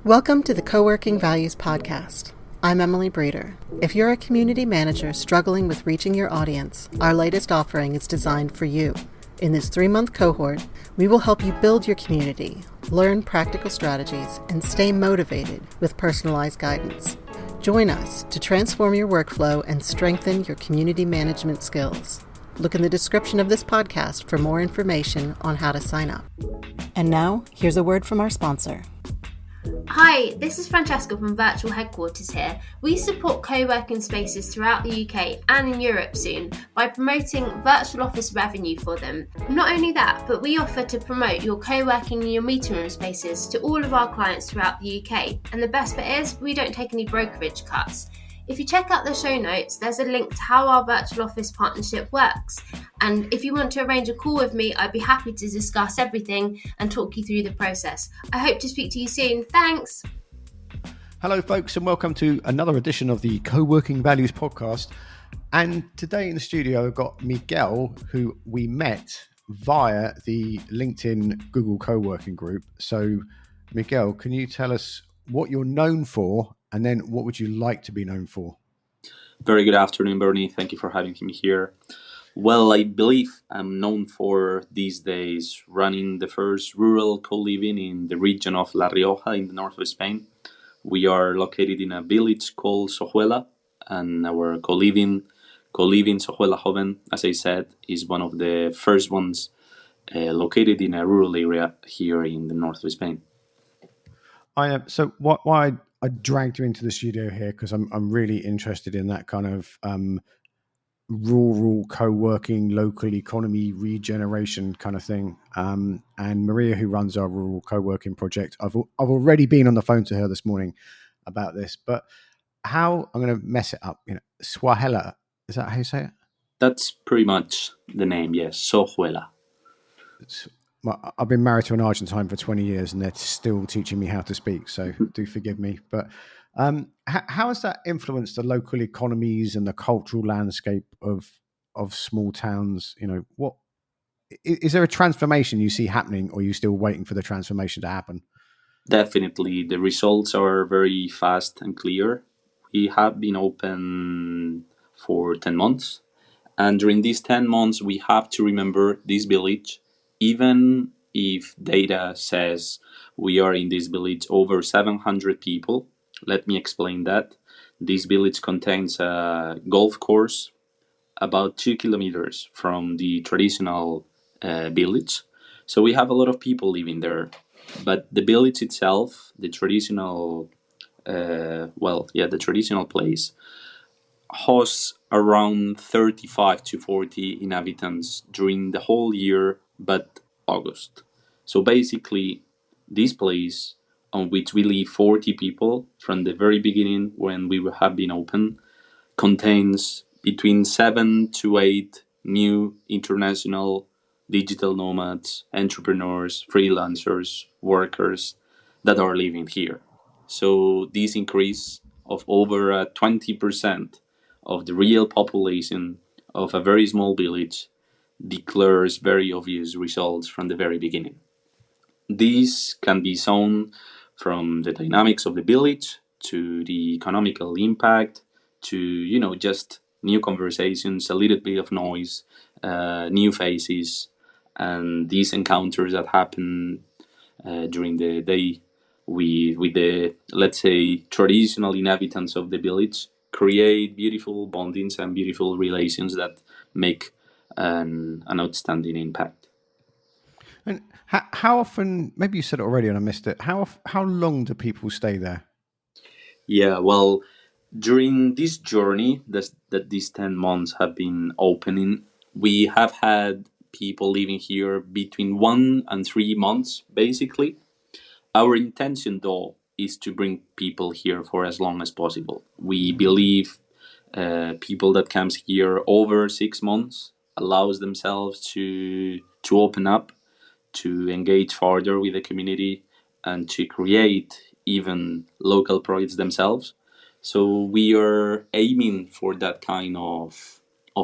Welcome to the Coworking Values Podcast. I'm Emily Breeder. If you're a community manager struggling with reaching your audience, our latest offering is designed for you. In this 3-month cohort, we will help you build your community, learn practical strategies, and stay motivated with personalized guidance. Join us to transform your workflow and strengthen your community management skills. Look in the description of this podcast for more information on how to sign up. And now, here's a word from our sponsor. Hi, this is Francesca from Virtual Headquarters here. We support co-working spaces throughout the UK and in Europe soon by promoting virtual office revenue for them. Not only that, but we offer to promote your co-working and your meeting room spaces to all of our clients throughout the UK. And the best bit is, we don't take any brokerage cuts. If you check out the show notes, there's a link to how our virtual office partnership works. And if you want to arrange a call with me, I'd be happy to discuss everything and talk you through the process. I hope to speak to you soon. Thanks. Hello, folks, and welcome to another edition of the Co-working Values podcast. And today in the studio, I've got Miguel, who we met via the LinkedIn Google Co-working group. So, Miguel, can you tell us what you're known for, and then what would you like to be known for? Very good afternoon, Bernie. Thank you for having me here. Well, I believe I'm known for these days running the first rural co-living in the region of La Rioja in the north of Spain. We are located in a village called Sojuela, and our co-living Sojuela Joven, as I said, is one of the first ones located in a rural area here in the north of Spain. So why I dragged you into the studio here, because I'm really interested in that kind of rural co-working, local economy regeneration kind of thing. And Maria, who runs our rural co-working project, I've already been on the phone to her this morning about this. But how I'm going to mess it up? Sojuela, is that how you say it? That's pretty much the name. Yes, Sojuela. I've been married to an Argentine for 20 years and they're still teaching me how to speak, so do forgive me. But how has that influenced the local economies and the cultural landscape of small towns? What is there a transformation you see happening, or are you still waiting for the transformation to happen? Definitely. The results are very fast and clear. We have been open for 10 months. And during these 10 months, we have to remember this village. Even if data says we are in this village over 700 people, let me explain that. This village contains a golf course about 2 kilometers from the traditional village. So we have a lot of people living there. But the village itself, the traditional place, hosts around 35 to 40 inhabitants during the whole year, but August. So basically, this place on which we live 40 people from the very beginning when we have been open contains between 7 to 8 new international digital nomads, entrepreneurs, freelancers, workers that are living here. So this increase of over 20% of the real population of a very small village declares very obvious results from the very beginning. These can be shown from the dynamics of the village to the economical impact to, just new conversations, a little bit of noise, new faces, and these encounters that happen during the day with the, let's say, traditional inhabitants of the village create beautiful bondings and beautiful relations that make an outstanding impact. And how often, maybe you said it already and I missed it, how long do people stay there? Yeah, well, during this journey that these 10 months have been opening, we have had people living here between 1 and 3 months, basically. Our intention, though, is to bring people here for as long as possible. We believe people that comes here over 6 months allows themselves to open up, to engage further with the community, and to create even local projects themselves. So we are aiming for that kind of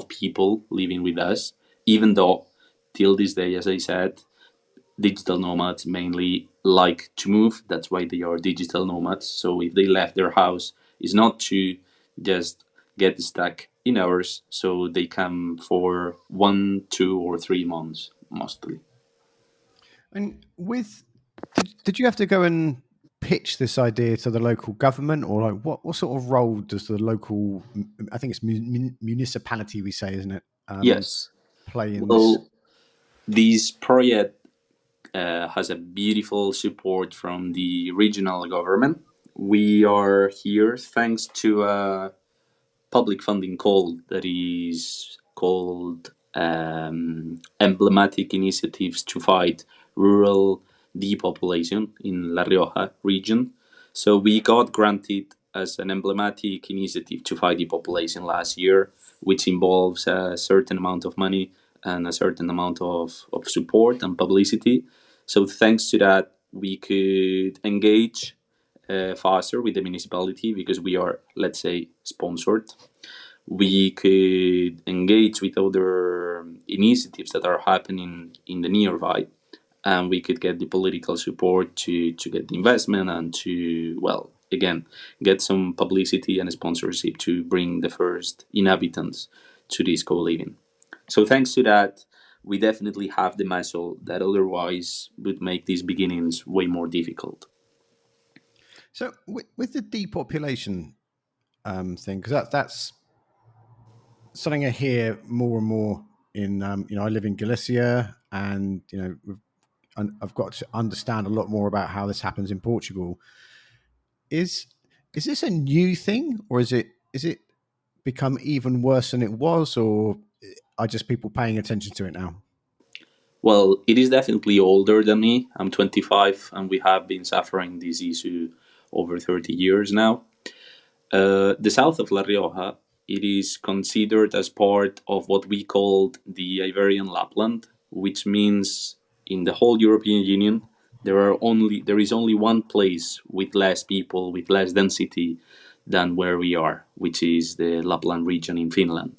people living with us, even though till this day, as I said, digital nomads mainly like to move. That's why they are digital nomads. So if they left their house, it's not to just get stuck in hours. So they come for 1, 2, or 3 months mostly. And did you have to go and pitch this idea to the local government, or like what sort of role does the local, I think it's municipality we say, isn't it, Yes. play in this? Well, this project has a beautiful support from the regional government. We are here thanks to a public funding call that is called Emblematic Initiatives to Fight Rural Depopulation in La Rioja region. So we got granted as an emblematic initiative to fight depopulation last year, which involves a certain amount of money and a certain amount of support and publicity. So thanks to that, we could engage faster with the municipality because we are, let's say, sponsored. We could engage with other initiatives that are happening in the nearby, and we could get the political support to get the investment and to, well, again, get some publicity and sponsorship to bring the first inhabitants to this co-living. So thanks to that, we definitely have the muscle that otherwise would make these beginnings way more difficult. So with the depopulation thing, because that's something I hear more and more in, I live in Galicia, and I've got to understand a lot more about how this happens in Portugal. Is this a new thing, or is it become even worse than it was, or are just people paying attention to it now? Well, it is definitely older than me. I'm 25, and we have been suffering this issue over 30 years now. The south of La Rioja, it is considered as part of what we called the Iberian Lapland, which means in the whole European Union there is only one place with less people, with less density than where we are, which is the Lapland region in Finland.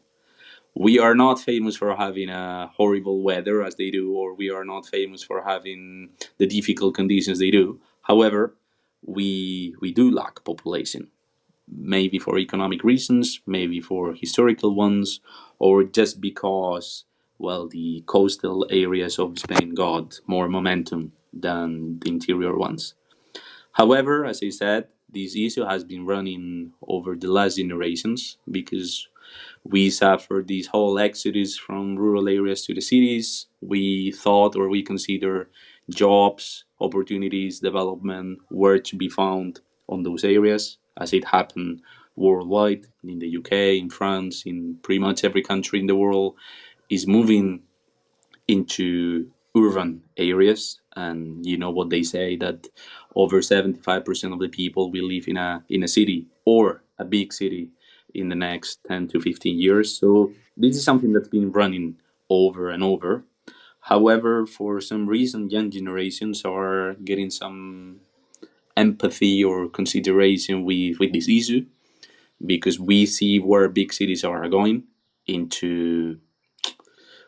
We are not famous for having a horrible weather as they do, or we are not famous for having the difficult conditions they do. However, we do lack population, maybe for economic reasons, maybe for historical ones, or just because, well, the coastal areas of Spain got more momentum than the interior ones. However, as I said, this issue has been running over the last generations because we suffered this whole exodus from rural areas to the cities. We thought or we consider jobs, opportunities, development were to be found on those areas, as it happened worldwide in the UK, in France, in pretty much every country in the world is moving into urban areas. And you know what they say, that over 75% of the people will live in a city or a big city in the next 10 to 15 years. So this is something that's been running over and over. However, for some reason, young generations are getting some empathy or consideration with this issue because we see where big cities are going into,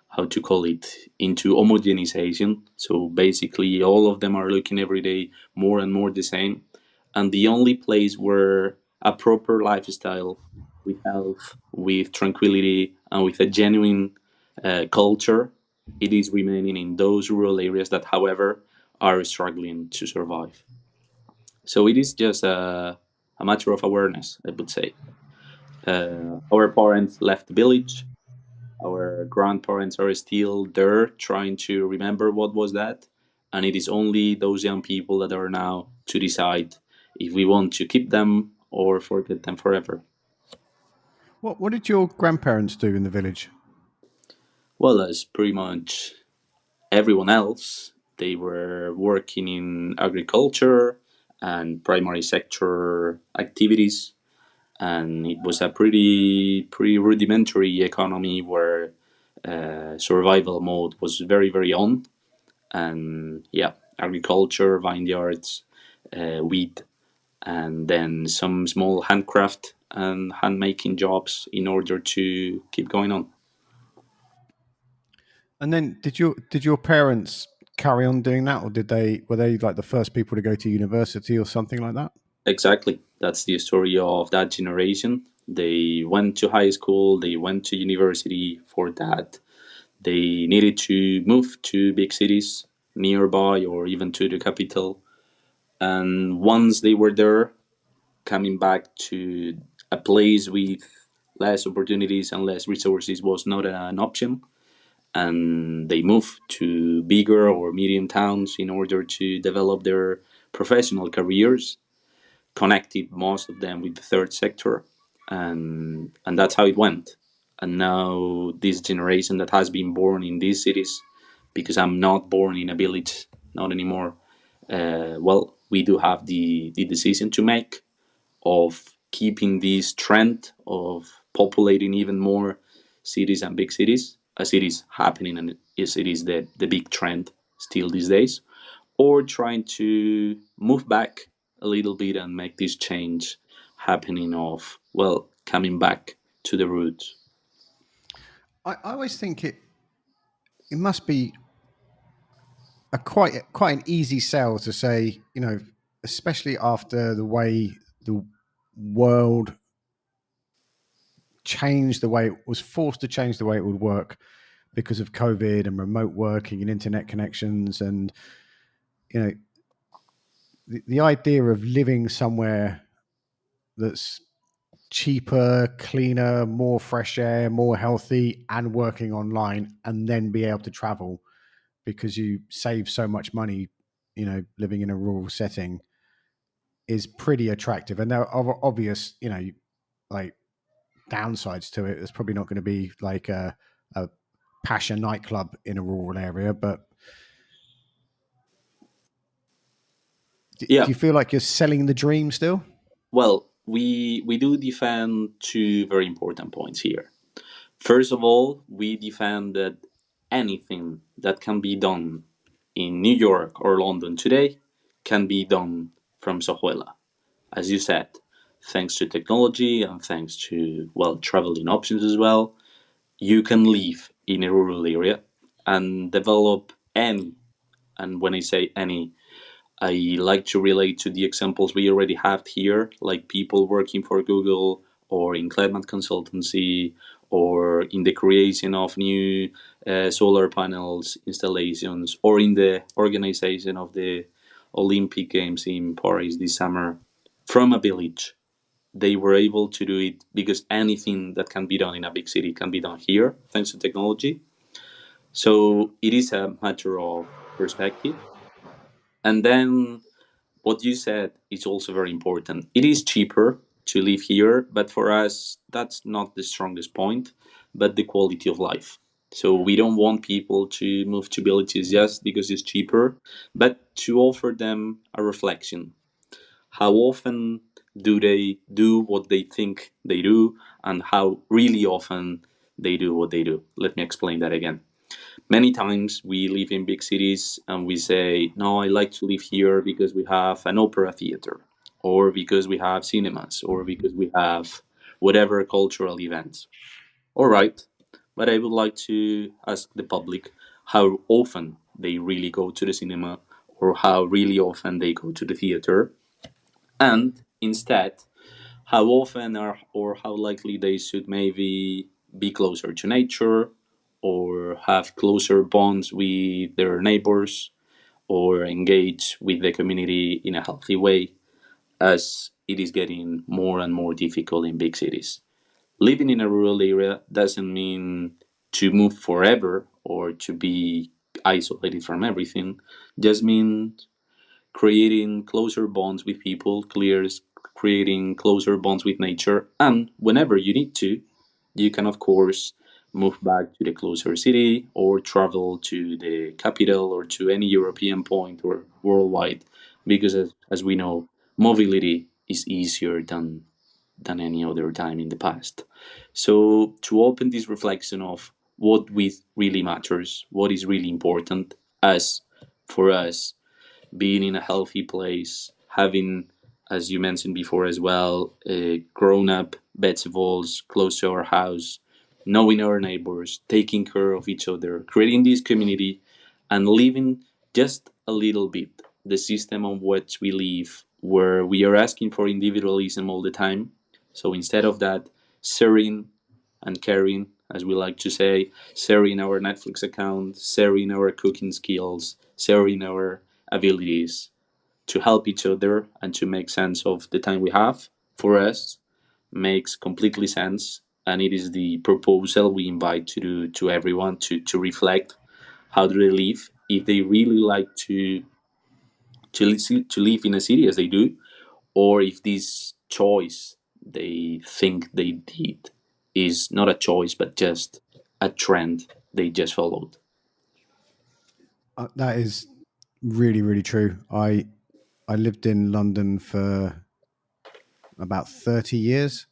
how to call it, into homogenization. So basically, all of them are looking every day more and more the same. And the only place where a proper lifestyle with health, with tranquility, and with a genuine culture, it is remaining in those rural areas that, however, are struggling to survive. So it is just a matter of awareness, I would say. Our parents left the village. Our grandparents are still there trying to remember what was that. And it is only those young people that are now to decide if we want to keep them or forget them forever. What did your grandparents do in the village? Well, as pretty much everyone else, they were working in agriculture and primary sector activities. And it was a pretty rudimentary economy where survival mode was very, very on. And yeah, agriculture, vineyards, wheat, and then some small handcraft and handmaking jobs in order to keep going on. And then did your parents carry on doing that, or were they like the first people to go to university or something like that? Exactly. That's the story of that generation. They went to high school, they went to university. For that, they needed to move to big cities nearby or even to the capital. And once they were there, coming back to a place with less opportunities and less resources was not an option. And they moved to bigger or medium towns in order to develop their professional careers, connected most of them with the third sector, and that's how it went. And now this generation that has been born in these cities, because I'm not born in a village, not anymore. Well, we do have the decision to make of keeping this trend of populating even more cities and big cities, as it is happening and as it is the big trend still these days, or trying to move back a little bit and make this change happening of, well, coming back to the roots. I always think it must be a quite an easy sell to say, especially after the way the world changed, the way it was forced to change the way it would work because of COVID and remote working and internet connections, and the idea of living somewhere that's cheaper, cleaner, more fresh air, more healthy, and working online, and then be able to travel because you save so much money, living in a rural setting, is pretty attractive. And there are obvious, like downsides to it. There's probably not going to be like a Pasha nightclub in a rural area, but do Yeah, you feel like you're selling the dream still? well, we do defend two very important points here. First of all, we defend that anything that can be done in New York or London today can be done from Sojuela. As you said, thanks to technology and thanks to, well, traveling options as well, you can live in a rural area and develop any, and when I say any, I like to relate to the examples we already have here, like people working for Google or in climate consultancy or in the creation of new solar panels installations or in the organization of the Olympic Games in Paris this summer from a village. They were able to do it because anything that can be done in a big city can be done here thanks to technology. So it is a matter of perspective. And then what you said is also very important. It is cheaper to live here, but for us, that's not the strongest point, but the quality of life. So we don't want people to move to villages just because it's cheaper, but to offer them a reflection. How often do they do what they think they do, and how really often they do what they do? Let me explain that again. Many times we live in big cities and we say, no, I like to live here because we have an opera theater, or because we have cinemas, or because we have whatever cultural events. All right, but I would like to ask the public how often they really go to the cinema, or how really often they go to the theater, and instead, how often are or how likely they should maybe be closer to nature or have closer bonds with their neighbors or engage with the community in a healthy way, as it is getting more and more difficult in big cities. Living in a rural area doesn't mean to move forever or to be isolated from everything, just means creating closer bonds with people, creating closer bonds with nature, and whenever you need to, you can, of course, move back to the closer city or travel to the capital or to any European point or worldwide, because as we know, mobility is easier than any other time in the past. So, to open this reflection of really matters, what is really important, as for us, being in a healthy place, having, as you mentioned before as well, grown up vegetables close to our house, knowing our neighbors, taking care of each other, creating this community, and living just a little bit the system on which we live, where we are asking for individualism all the time. So instead of that, sharing and caring, as we like to say, sharing our Netflix account, sharing our cooking skills, sharing our abilities to help each other and to make sense of the time we have, for us makes completely sense. And it is the proposal we invite to everyone to reflect how do they live, if they really like to live in a city as they do, or if this choice they think they did is not a choice but just a trend they just followed. That is really, really true. I lived in London for about 30 years,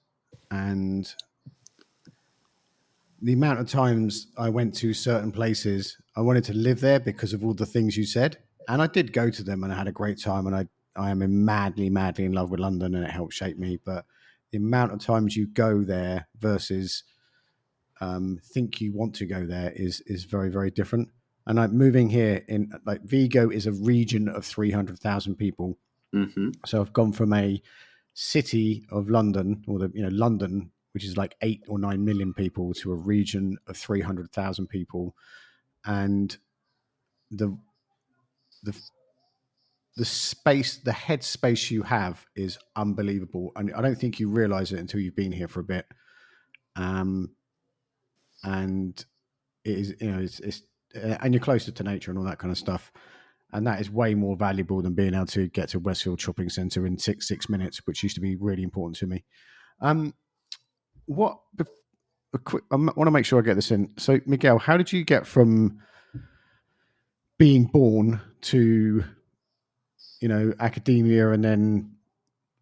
and the amount of times I went to certain places, I wanted to live there because of all the things you said. And I did go to them and I had a great time. And I am madly, madly in love with London, and it helped shape me. But the amount of times you go there versus think you want to go there is very, very different. And like moving here in like Vigo is a region of 300,000 people. Mm-hmm. So I've gone from a city of London, or London, which is like 8 or 9 million people, to a region of 300,000 people, and the the the space, the head space you have is unbelievable, and I don't think you realize it until you've been here for a bit. And it is, it's and you're closer to nature and all that kind of stuff. And that is way more valuable than being able to get to Westfield Shopping Centre in six minutes, which used to be really important to me. Um, what I want to make sure I get this in. So, Miguel, how did you get from being born to, academia and then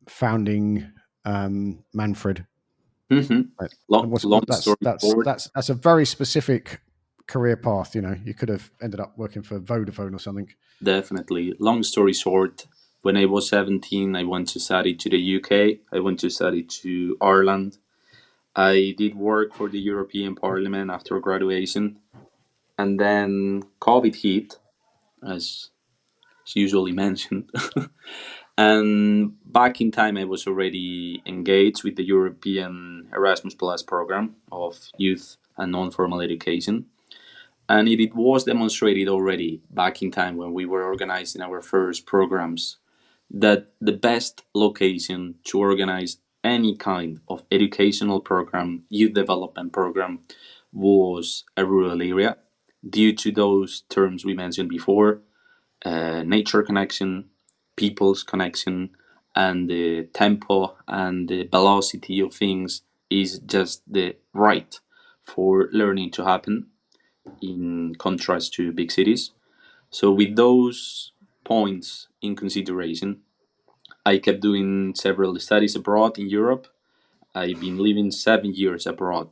founding Manfred? Mm-hmm. Like, Long story short, that's a very specific career path. You could have ended up working for Vodafone or something. definitely. Long story short, when I was 17, I went to study to the UK. I went to study to Ireland. I did work for the European Parliament after graduation. And then COVID hit, as usually mentioned. And back in time, I was already engaged with the European Erasmus Plus program of youth and non-formal education. And it was demonstrated already back in time when we were organizing our first programs that the best location to organize any kind of educational program, youth development program, was a rural area due to those terms we mentioned before: nature connection, people's connection, and the tempo and the velocity of things is just the right for learning to happen in contrast to big cities. So, with those points in consideration, I kept doing several studies abroad in Europe. I've been living 7 years abroad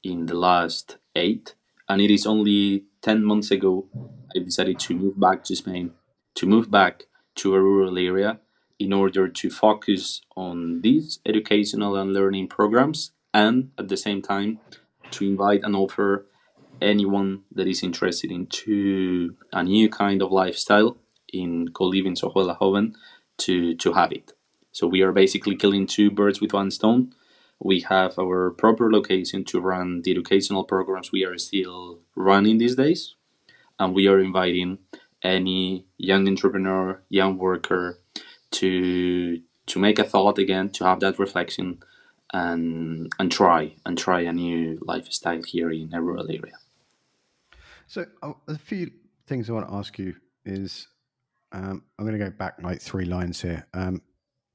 in the last 8, and it is only 10 months ago I decided to move back to Spain, to move back to a rural area in order to focus on these educational and learning programs, and at the same time to invite and offer anyone that is interested into a new kind of lifestyle in co-living Sojuela Joven to have it. So we are basically killing two birds with one stone. We have our proper location to run the educational programs we are still running these days, and we are inviting any young entrepreneur, young worker to make a thought again, to have that reflection, and try a new lifestyle here in a rural area. So a few things I want to ask you is, I'm going to go back like 3 lines here.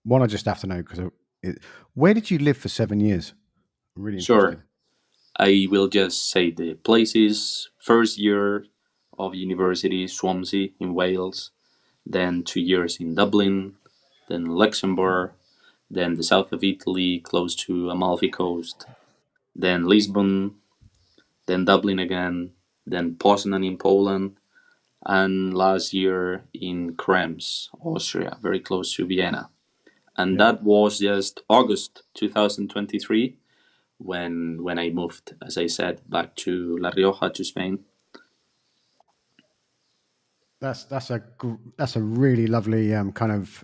One, I just have to know because where did you live for 7 years? I'm really Sure. interested. I will just say the places. First year of university, Swansea in Wales, then 2 years in Dublin, then Luxembourg, then the south of Italy, close to Amalfi Coast, then Lisbon, then Dublin again, then Poznan in Poland, and last year in Krems, Austria, very close to Vienna. And Yeah. that was just August 2023 when I moved, as I said, back to La Rioja, to Spain. that's a really lovely kind of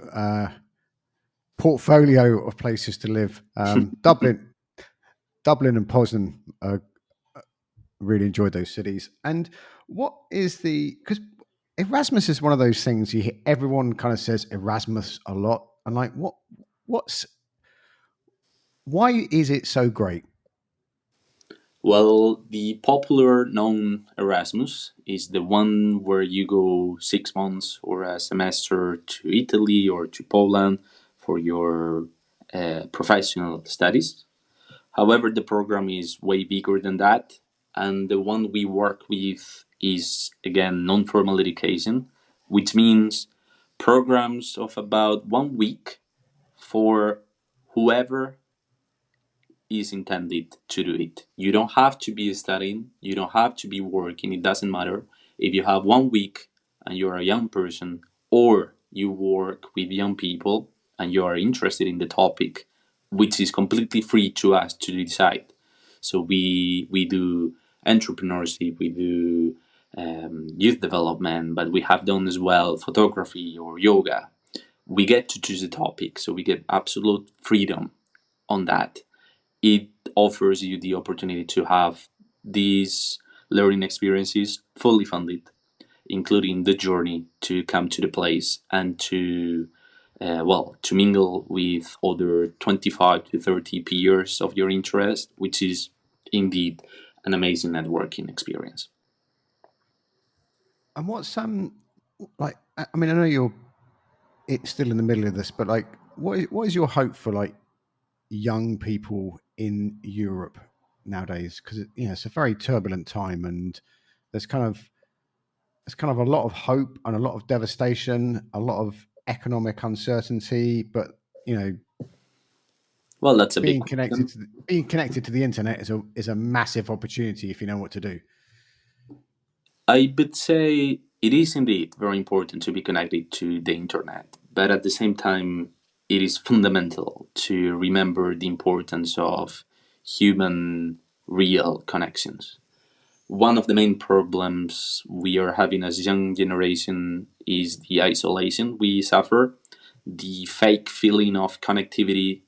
portfolio of places to live. Dublin and Poznan, really enjoyed those cities. And what is because Erasmus is one of those things you hear everyone kind of says Erasmus a lot, and like what's why is it so great? Well, the popular known Erasmus is the one where you go 6 months or a semester to Italy or to Poland for your professional studies. However, the program is way bigger than that, and the one we work with is again non formal education, which means programs of about 1 week for whoever is intended to do it. You don't have to be studying, you don't have to be working, it doesn't matter. If you have 1 week and you're a young person, or you work with young people and you are interested in the topic, which is completely free to us to decide. So we do entrepreneurship, we do youth development, but we have done as well photography or yoga. We get to choose the topic, so we get absolute freedom on that. It offers you the opportunity to have these learning experiences fully funded, including the journey to come to the place and to to mingle with other 25 to 30 peers of your interest, which is indeed an amazing networking experience. And what's like? I mean, I know you're it's still in the middle of this, but like, what is your hope for like young people in Europe nowadays? Because it's a very turbulent time, and there's kind of a lot of hope and a lot of devastation, a lot of economic uncertainty. But you know, Well, that's a big being question. connected to the internet is a massive opportunity if you know what to do. I would say it is indeed very important to be connected to the internet, but at the same time, it is fundamental to remember the importance of human real connections. One of the main problems we are having as young generation is the isolation we suffer, the fake feeling of connectivity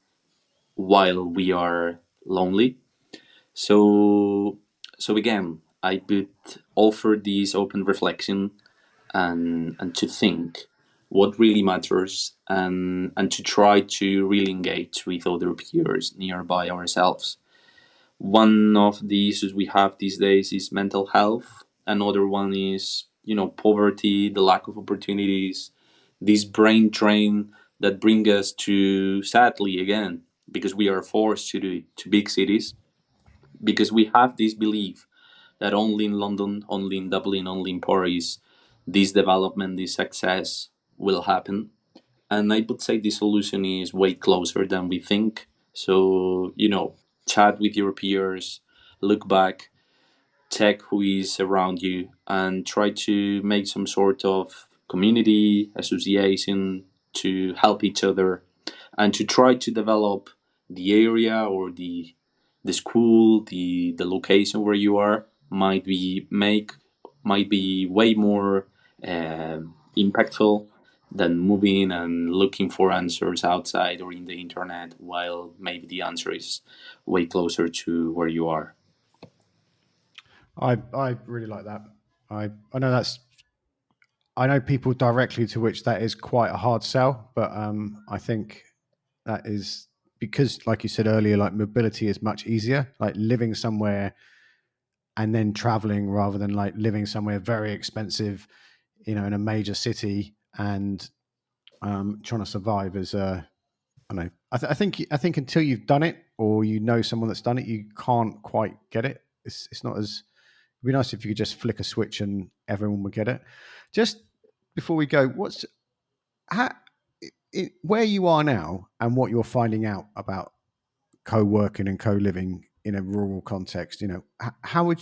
while we are lonely. So, so again, I would offer this open reflection and to think what really matters and to try to really engage with other peers nearby ourselves. One of the issues we have these days is mental health. Another one is, poverty, the lack of opportunities, this brain drain that bring us to, sadly again, because we are forced to do it, to big cities, because we have this belief that only in London, only in Dublin, only in Paris, this development, this success will happen. And I would say the solution is way closer than we think. So, chat with your peers, look back, check who is around you, and try to make some sort of community, association to help each other and to try to develop the area or the school, the location where you are might be way more impactful than moving and looking for answers outside or in the internet, while maybe the answer is way closer to where you are. I really like that. I know I know people directly to which that is quite a hard sell, but I think that is because, like you said earlier, like mobility is much easier. Like living somewhere and then traveling rather than like living somewhere very expensive, in a major city and trying to survive is I don't know. I think until you've done it or you know someone that's done it, you can't quite get it. It's not as it'd be nice if you could just flick a switch and everyone would get it. Just before we go, how, where you are now and what you're finding out about co-working and co-living in a rural context? How would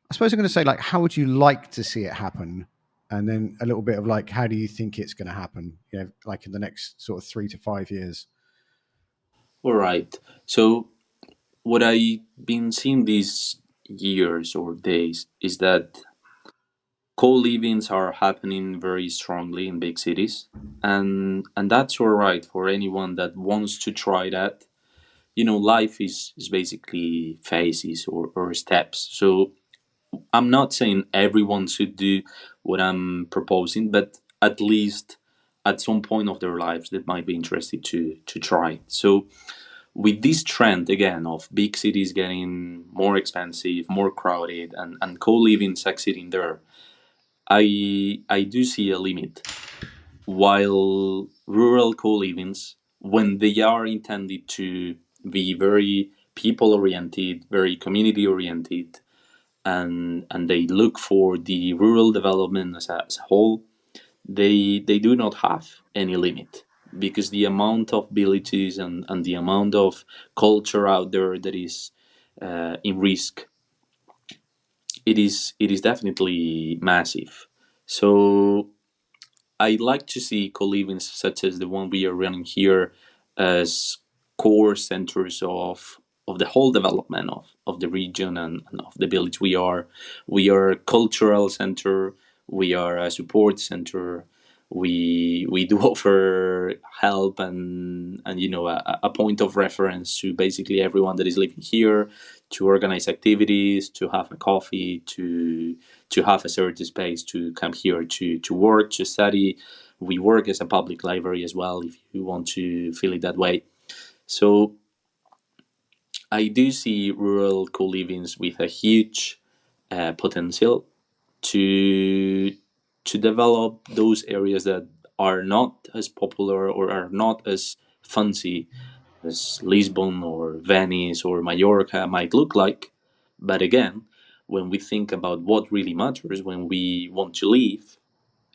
I suppose I'm going to say like how would you like to see it happen, and then a little bit of like how do you think it's going to happen? Like in the next sort of 3 to 5 years. All right. So what I've been seeing these years or days is that Co-livings are happening very strongly in big cities, and that's all right for anyone that wants to try that. Life is basically phases or steps. So I'm not saying everyone should do what I'm proposing, but at least at some point of their lives they might be interested to try it. So with this trend again of big cities getting more expensive, more crowded, and co-living succeeding there, I do see a limit. While rural co-livings, when they are intended to be very people oriented, very community oriented, and they look for the rural development as a whole, they do not have any limit, because the amount of villages and the amount of culture out there that is in risk, it is definitely massive. So I like to see co-livings such as the one we are running here as core centers of the whole development of the region and of the village. We are a cultural center. We are a support center. We do offer help and a point of reference to basically everyone that is living here, to organize activities, to have a coffee, to have a certain space to come here to work, to study. We work as a public library as well, if you want to feel it that way. So I do see rural co-livings with a huge potential to develop those areas that are not as popular or are not as fancy as Lisbon or Venice or Mallorca might look like. But again, when we think about what really matters when we want to live,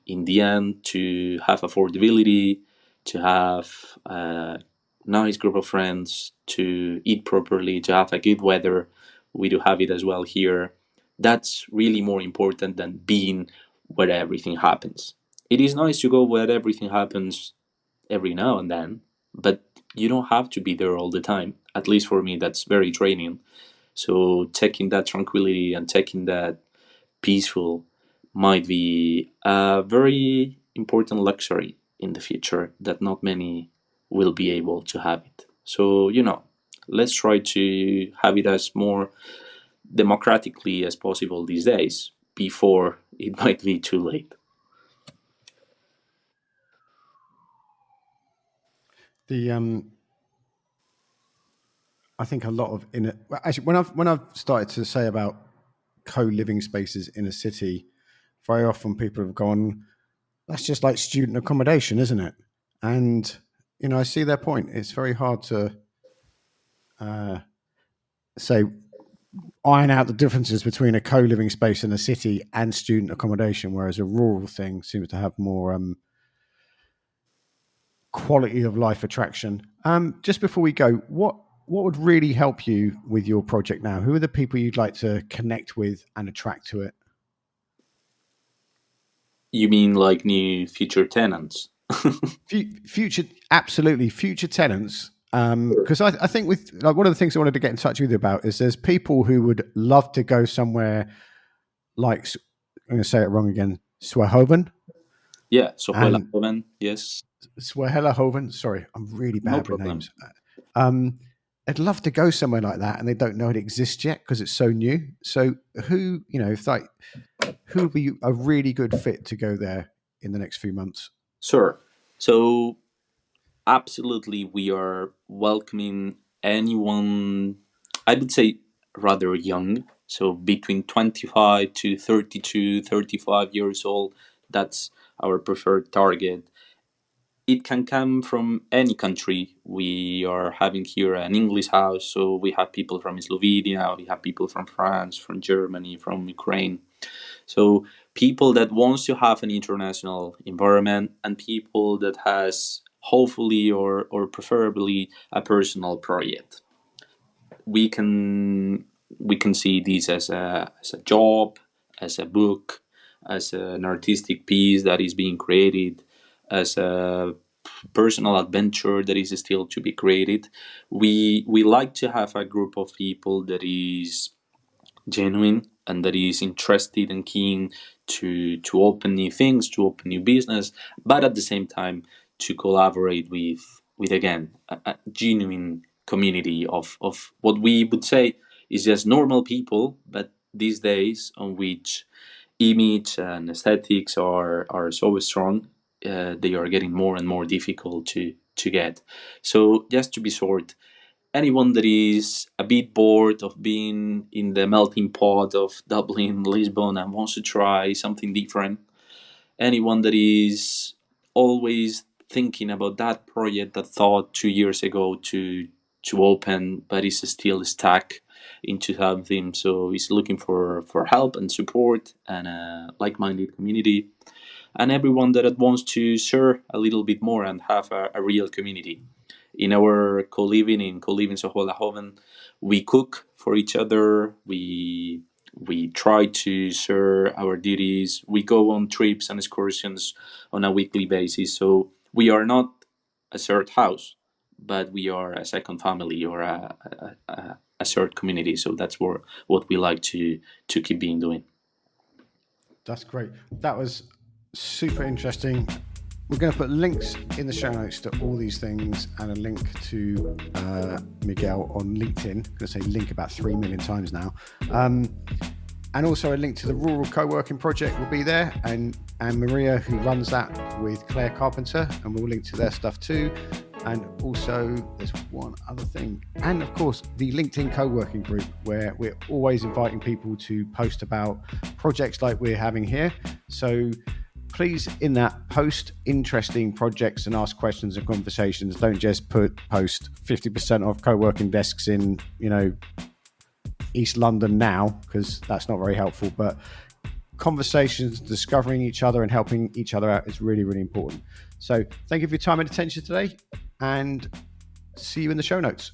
in the end, to have affordability, to have a nice group of friends, to eat properly, to have a good weather, we do have it as well here. That's really more important than being where everything happens. It is nice to go where everything happens every now and then, but you don't have to be there all the time. At least for me, that's very draining. So taking that tranquility and taking that peaceful might be a very important luxury in the future that not many will be able to have it. So, let's try to have it as more democratically as possible these days before it might be too late. The I think a lot of actually when I've started to say about co-living spaces in a city, very often people have gone, that's just like student accommodation, isn't it? And I see their point. It's very hard to say iron out the differences between a co-living space in a city and student accommodation, whereas a rural thing seems to have more quality of life attraction. Just before we go, what would really help you with your project now? Who are the people you'd like to connect with and attract to it? You mean like new future tenants? Future, absolutely, future tenants. Because I think with like one of the things I wanted to get in touch with you about is there's people who would love to go somewhere like, I'm going to say it wrong again, Sojuela Yeah, Sojuela and Joven, yes. Sojuela Joven. Sorry, I'm really No bad with problem. names. I'd love to go somewhere like that, and they don't know it exists yet because it's so new. So who, if like, who would be a really good fit to go there in the next few months? Sure. So absolutely, we are welcoming anyone, I would say rather young, so between 25 to 32, 35 years old. That's our preferred target. It can come from any country. We are having here an English house, so we have people from Slovenia, we have people from France, from Germany, from Ukraine. So people that wants to have an international environment, and people that has hopefully or preferably a personal project. We can see this as a job, as a book, as an artistic piece that is being created, as a personal adventure that is still to be created. We like to have a group of people that is genuine, that is interested and keen to open new things, to open new business, but at the same time to collaborate with again a genuine community of what we would say is just normal people, but these days on which image and aesthetics are so strong, they are getting more and more difficult to get. So just to be short, anyone that is a bit bored of being in the melting pot of Dublin, Lisbon, and wants to try something different, anyone that is always thinking about that project that thought 2 years ago to open but is still stuck into something, so is looking for help and support and a like-minded community, and everyone that wants to share a little bit more and have a real community. In our co-living Sojuela Joven, we cook for each other. We try to share our duties. We go on trips and excursions on a weekly basis. So we are not a shared house, but we are a second family or a shared community. So that's what we like to keep being doing. That's great. That was super interesting. We're going to put links in the show notes to all these things and a link to Miguel on LinkedIn. I'm going to say link about 3 million times now. And also a link to the Rural Co-working Project will be there. And Maria, who runs that with Claire Carpenter, and we'll link to their stuff too. And also there's one other thing. And of course, the LinkedIn co-working group, where we're always inviting people to post about projects like we're having here. So please, in that, post interesting projects and ask questions and conversations. Don't just post 50% of co-working desks in, East London now, because that's not very helpful. But conversations, discovering each other and helping each other out is really, really important. So thank you for your time and attention today, and see you in the show notes.